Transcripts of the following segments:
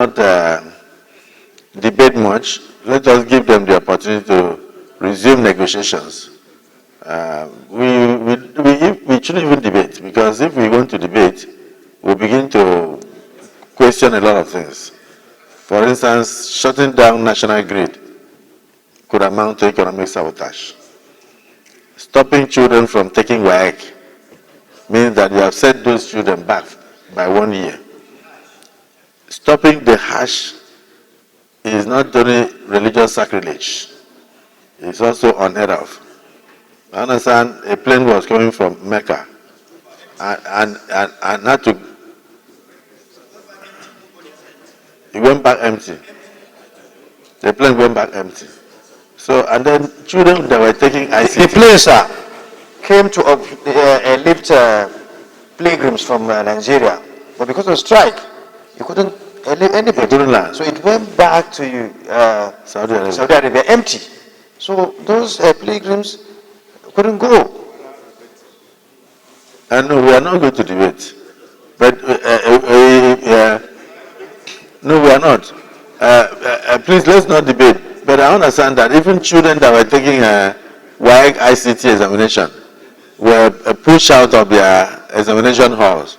not debate much. Let us give them the opportunity to resume negotiations. We shouldn't even debate, because if we want to debate, we begin to question a lot of things. For instance, shutting down national grid could amount to economic sabotage. Stopping children from taking WAEC means that you have set those children back by 1 year. Stopping the Hajj is not only religious sacrilege, it's also unheard of. I understand a plane was coming from Mecca and had to, it went back empty. The plane went back empty. So, and then children that were taking ICT. The plane, sir, came to lift pilgrims from Nigeria, but because of strike, you couldn't lift anybody. It couldn't land. So it went back to Saudi Arabia. Saudi Arabia empty. So those pilgrims couldn't go. And no, we are not going to debate. But no, we are not. Please, let's not debate. But I understand that even children that were taking WAEC ICT examination were pushed out of their examination halls.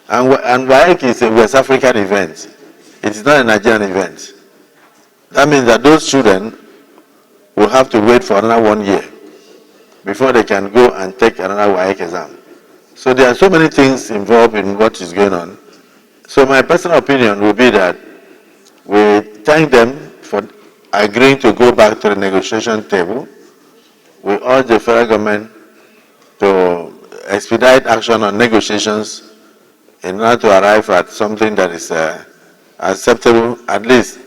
And WAEC is a West African event. It is not a Nigerian event. That means that those children will have to wait for another 1 year before they can go and take another WAEC exam. So there are so many things involved in what is going on. So my personal opinion would be that we thank them for agreeing to go back to the negotiation table. We urge the federal government to expedite action on negotiations in order to arrive at something that is acceptable, at least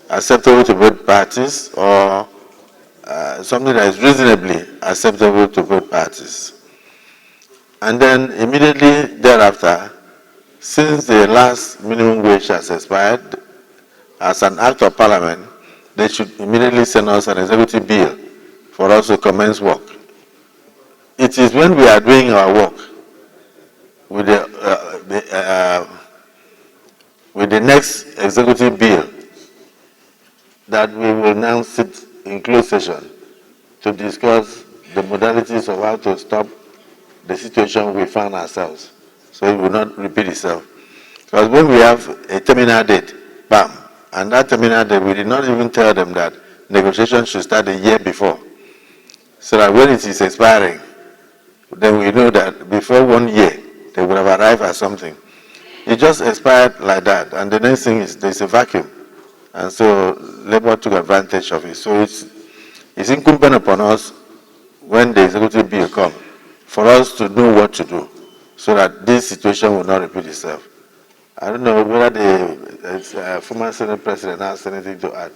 acceptable to both parties, or something that is reasonably acceptable to both parties. And then immediately thereafter, since the last minimum wage has expired, as an act of parliament, they should immediately send us an executive bill for us to commence work. It is when we are doing our work with the next executive bill that we will now sit in closed session to discuss the modalities of how to stop the situation we found ourselves, so it will not repeat itself. Because when we have a terminal date, bam, and that terminal date, we did not even tell them that negotiations should start a year before, so that when it is expiring, then we know that before 1 year, they would have arrived at something. It just expired like that, and the next thing is there's a vacuum. And so Labour took advantage of it. So it's incumbent upon us, when the executive bill comes, for us to know what to do, so that this situation will not repeat itself. I don't know whether the former Senate President has anything to add.